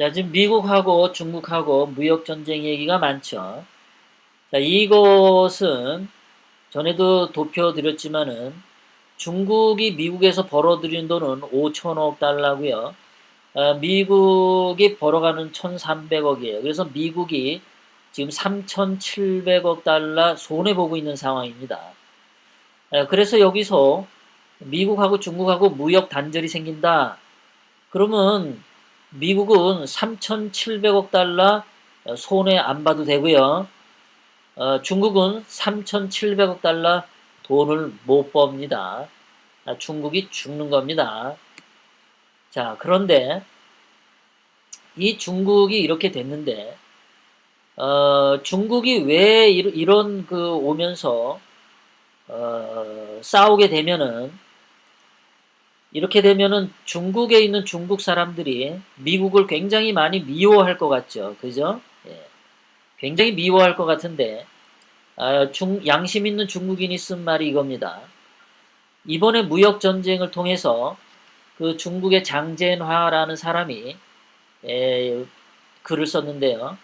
자, 지금 미국하고 중국하고 무역 전쟁 얘기가 많죠. 자, 이것은 전에도 도표드렸지만은 중국이 미국에서 벌어들인 돈은 5천억 달러고요. 미국이 벌어가는 1,300억이에요. 그래서 미국이 지금 3,700억 달러 손해보고 있는 상황입니다. 그래서 여기서 미국하고 중국하고 무역 단절이 생긴다. 그러면 미국은 3,700억 달러 손해 안 봐도 되고요. 중국은 3,700억 달러 돈을 못 법니다. 중국이 죽는 겁니다. 자, 그런데 이 중국이 이렇게 됐는데, 중국이 왜 이런 그 오면서, 싸우게 되면은, 이렇게 되면은 중국에 있는 중국 사람들이 미국을 굉장히 많이 미워할 것 같죠. 그죠? 예. 굉장히 미워할 것 같은데, 양심 있는 중국인이 쓴 말이 이겁니다. 이번에 무역 전쟁을 통해서 그 중국의 장젠화라는 사람이 글을 썼는데요.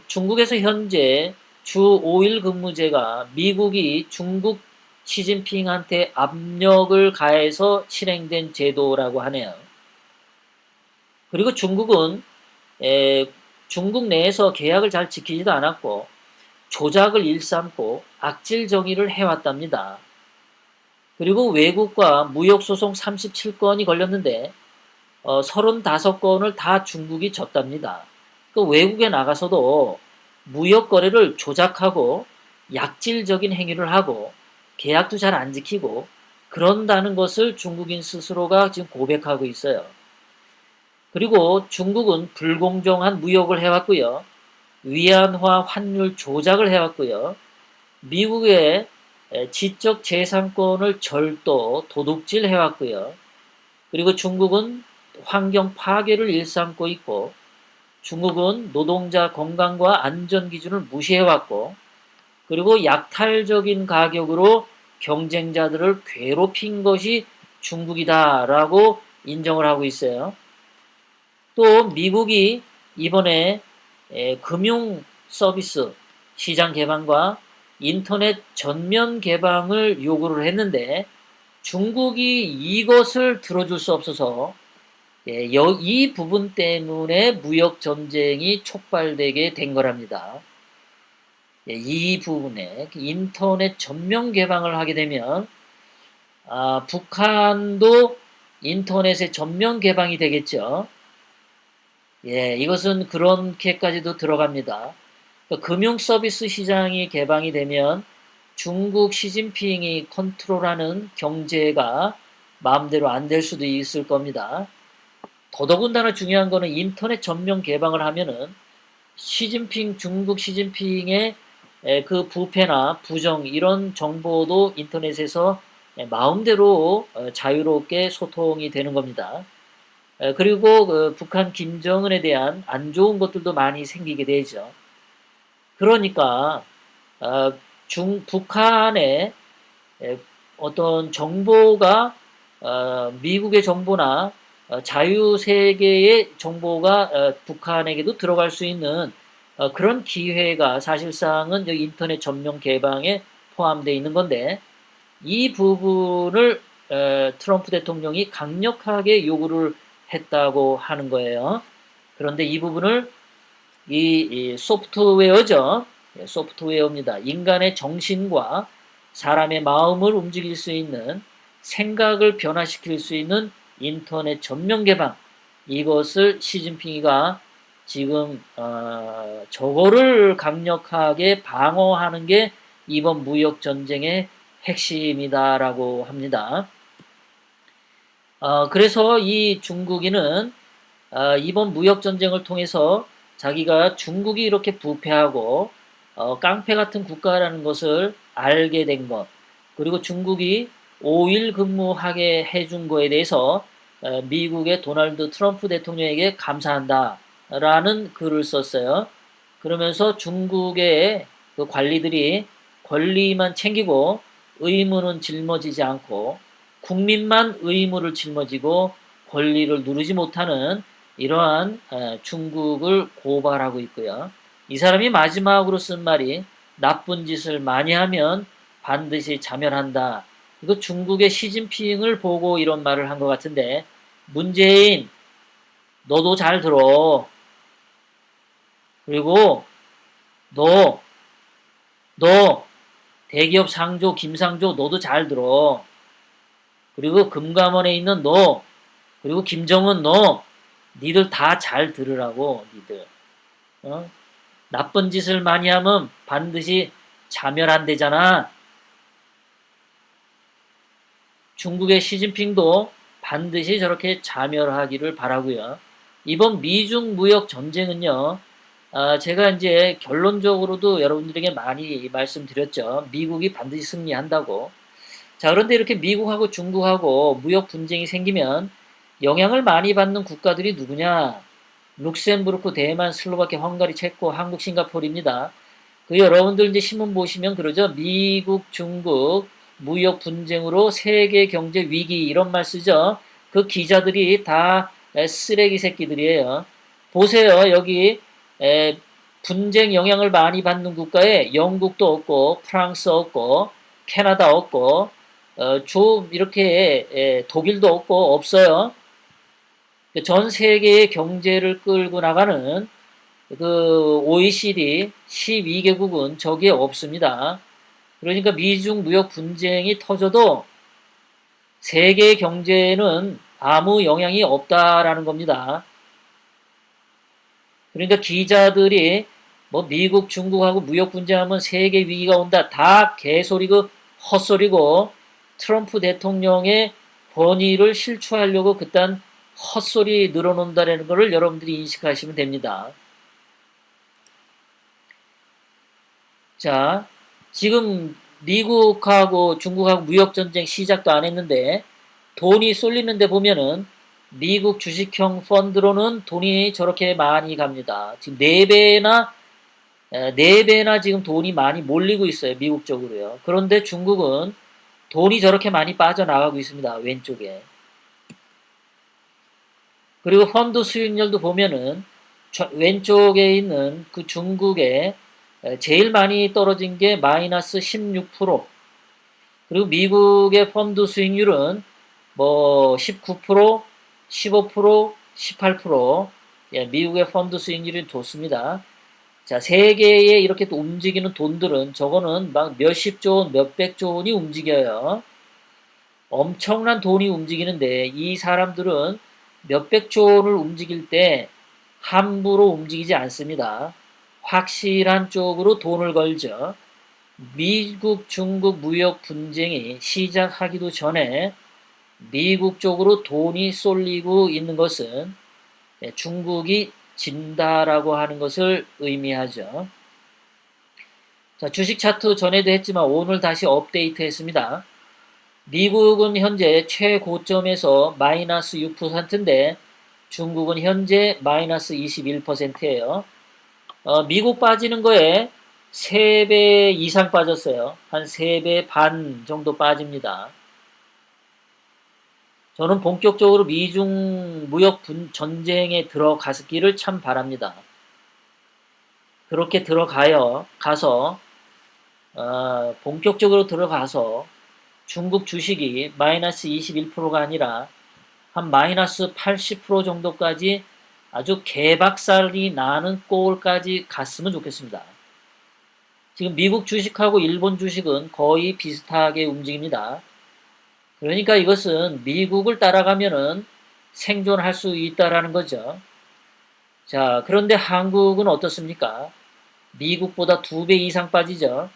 중국에서 현재 주 5일 근무제가 미국이 중국 시진핑한테 압력을 가해서 실행된 제도라고 하네요. 그리고 중국은 중국 내에서 계약을 잘 지키지도 않았고 조작을 일삼고 악질 정의를 해왔답니다. 그리고 외국과 무역소송 37건이 걸렸는데 35건을 다 중국이 졌답니다. 그 외국에 나가서도 무역 거래를 조작하고 약질적인 행위를 하고 계약도 잘 안 지키고 그런다는 것을 중국인 스스로가 지금 고백하고 있어요. 그리고 중국은 불공정한 무역을 해왔고요. 위안화 환율 조작을 해왔고요. 미국의 지적 재산권을 절도, 도둑질 해왔고요. 그리고 중국은 환경 파괴를 일삼고 있고 중국은 노동자 건강과 안전 기준을 무시해왔고 그리고 약탈적인 가격으로 경쟁자들을 괴롭힌 것이 중국이다라고 인정을 하고 있어요. 또 미국이 이번에 금융 서비스 시장 개방과 인터넷 전면 개방을 요구를 했는데 중국이 이것을 들어줄 수 없어서 이 부분 때문에 무역 전쟁이 촉발되게 된 거랍니다. 이 부분에 인터넷 전면 개방을 하게 되면 북한도 인터넷의 전면 개방이 되겠죠. 이것은 그렇게까지도 들어갑니다. 금융 서비스 시장이 개방이 되면 중국 시진핑이 컨트롤하는 경제가 마음대로 안 될 수도 있을 겁니다. 더더군다나 중요한 거는 인터넷 전면 개방을 하면은 중국 시진핑의 그 부패나 부정 이런 정보도 인터넷에서 마음대로 자유롭게 소통이 되는 겁니다. 그리고 그 북한 김정은에 대한 안 좋은 것들도 많이 생기게 되죠. 그러니까 북한의 어떤 정보가 미국의 정보나 자유세계의 정보가 북한에게도 들어갈 수 있는 그런 기회가 사실상은 여기 인터넷 전면 개방에 포함되어 있는 건데 이 부분을 트럼프 대통령이 강력하게 요구를 했다고 하는 거예요. 그런데 이 부분을 이 소프트웨어죠. 소프트웨어입니다. 인간의 정신과 사람의 마음을 움직일 수 있는 생각을 변화시킬 수 있는 인터넷 전면 개방 이것을 시진핑이가 지금 저거를 강력하게 방어하는 게 이번 무역 전쟁의 핵심이다라고 합니다. 그래서 이 중국인은 이번 무역 전쟁을 통해서 자기가 중국이 이렇게 부패하고 깡패 같은 국가라는 것을 알게 된 것, 그리고 중국이 5일 근무하게 해준 거에 대해서 미국의 도널드 트럼프 대통령에게 감사한다라는 글을 썼어요. 그러면서 중국의 그 관리들이 권리만 챙기고 의무는 짊어지지 않고 국민만 의무를 짊어지고 권리를 누르지 못하는 이러한 중국을 고발하고 있고요. 이 사람이 마지막으로 쓴 말이 나쁜 짓을 많이 하면 반드시 자멸한다. 이거 중국의 시진핑을 보고 이런 말을 한 것 같은데 문재인 너도 잘 들어. 그리고 너, 너 대기업 상조 김상조 너도 잘 들어. 그리고 금감원에 있는 너 그리고 김정은 너 니들 다 잘 들으라고 니들. 어? 나쁜 짓을 많이 하면 반드시 자멸한대잖아. 중국의 시진핑도 반드시 저렇게 자멸하기를 바라고요. 이번 미중 무역 전쟁은요. 제가 이제 결론적으로도 여러분들에게 많이 말씀드렸죠. 미국이 반드시 승리한다고. 자, 그런데 이렇게 미국하고 중국하고 무역 분쟁이 생기면 영향을 많이 받는 국가들이 누구냐? 룩셈부르크, 대만, 슬로바키아, 헝가리, 체코, 한국, 싱가포르입니다. 그 여러분들 이제 신문 보시면 그러죠. 미국, 중국 무역 분쟁으로 세계 경제 위기 이런 말 쓰죠. 그 기자들이 다 쓰레기 새끼들이에요. 보세요. 여기 분쟁 영향을 많이 받는 국가에 영국도 없고 프랑스 없고 캐나다 없고 좀 이렇게 독일도 없고 없어요. 전 세계의 경제를 끌고 나가는 그 OECD 12개국은 저기에 없습니다. 그러니까 미중 무역 분쟁이 터져도 세계 경제에는 아무 영향이 없다라는 겁니다. 그러니까 기자들이 뭐 미국, 중국하고 무역 분쟁하면 세계 위기가 온다. 다 개소리고 헛소리고 트럼프 대통령의 권위를 실추하려고 그딴 헛소리 늘어놓는다는 것을 여러분들이 인식하시면 됩니다. 자, 지금 미국하고 중국하고 무역전쟁 시작도 안 했는데 돈이 쏠리는데 보면은 미국 주식형 펀드로는 돈이 저렇게 많이 갑니다. 지금 4배나 지금 돈이 많이 몰리고 있어요. 미국 쪽으로요. 그런데 중국은 돈이 저렇게 많이 빠져나가고 있습니다. 왼쪽에. 그리고 펀드 수익률도 보면은 왼쪽에 있는 그 중국의 제일 많이 떨어진 게 마이너스 16%. 그리고 미국의 펀드 수익률은 뭐 19%, 15%, 18%. 예, 미국의 펀드 수익률이 좋습니다. 자, 세계에 이렇게 또 움직이는 돈들은 저거는 막 몇십조 원, 몇백조 원이 움직여요. 엄청난 돈이 움직이는데 이 사람들은 몇백조 원을 움직일 때 함부로 움직이지 않습니다. 확실한 쪽으로 돈을 걸죠. 미국, 중국 무역 분쟁이 시작하기도 전에 미국 쪽으로 돈이 쏠리고 있는 것은 중국이 진다라고 하는 것을 의미하죠. 자, 주식 차트 전에도 했지만 오늘 다시 업데이트 했습니다. 미국은 현재 최고점에서 마이너스 6%인데 중국은 현재 마이너스 21%예요. 미국 빠지는 거에 3배 이상 빠졌어요. 한 3배 반 정도 빠집니다. 저는 본격적으로 미중 무역 전쟁에 들어가기를 참 바랍니다. 그렇게 가서 본격적으로 들어가서 중국 주식이 마이너스 21%가 아니라 한 마이너스 80% 정도까지 아주 개박살이 나는 꼴까지 갔으면 좋겠습니다. 지금 미국 주식하고 일본 주식은 거의 비슷하게 움직입니다. 그러니까 이것은 미국을 따라가면은 생존할 수 있다라는 거죠. 자, 그런데 한국은 어떻습니까? 미국보다 2배 이상 빠지죠.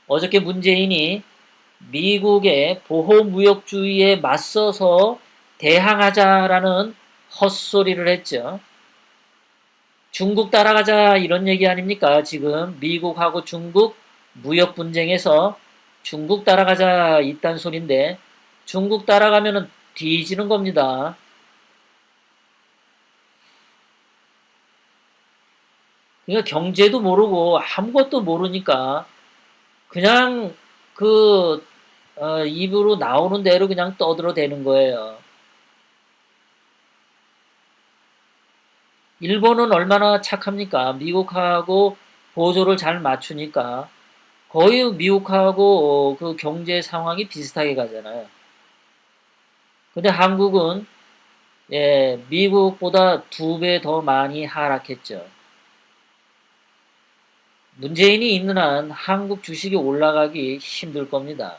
어저께 문재인이 미국의 보호무역주의에 맞서서 대항하자라는 헛소리를 했죠. 중국 따라가자 이런 얘기 아닙니까? 지금 미국하고 중국 무역 분쟁에서 중국 따라가자 이딴 소린데 중국 따라가면은 뒤지는 겁니다. 그러니까 경제도 모르고 아무것도 모르니까 그냥 그 입으로 나오는 대로 그냥 떠들어대는 거예요. 일본은 얼마나 착합니까? 미국하고 보조를 잘 맞추니까 거의 미국하고 그 경제 상황이 비슷하게 가잖아요. 근데 한국은 미국보다 2배 더 많이 하락했죠. 문재인이 있는 한 한국 주식이 올라가기 힘들 겁니다.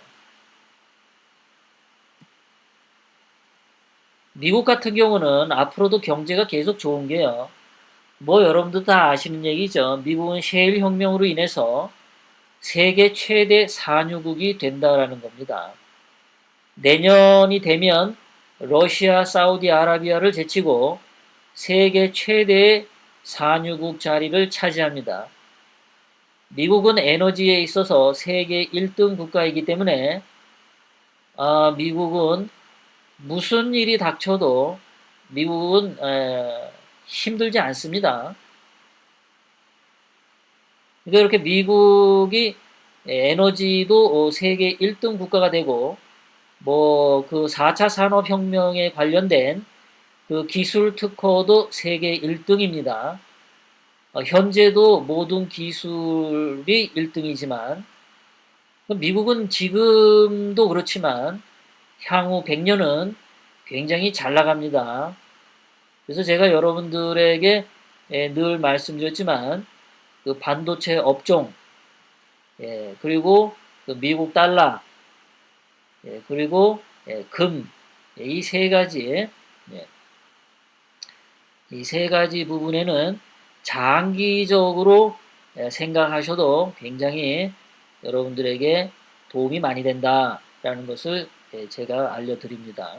미국 같은 경우는 앞으로도 경제가 계속 좋은 게요. 뭐 여러분도 다 아시는 얘기죠. 미국은 셰일 혁명으로 인해서 세계 최대 산유국이 된다라는 겁니다. 내년이 되면 러시아, 사우디아라비아를 제치고 세계 최대의 산유국 자리를 차지합니다. 미국은 에너지에 있어서 세계 1등 국가이기 때문에 미국은 무슨 일이 닥쳐도 미국은 힘들지 않습니다. 그러니까 이렇게 미국이 에너지도 세계 1등 국가가 되고 뭐 그 4차 산업혁명에 관련된 그 기술 특허도 세계 1등입니다. 현재도 모든 기술이 1등이지만 미국은 지금도 그렇지만 향후 100년은 굉장히 잘 나갑니다. 그래서 제가 여러분들에게 늘 말씀드렸지만 그 반도체 업종, 그리고 그 미국 달러, 그리고 금, 이 세 가지, 이 세 가지 부분에는 장기적으로 생각하셔도 굉장히 여러분들에게 도움이 많이 된다라는 것을 제가 알려드립니다.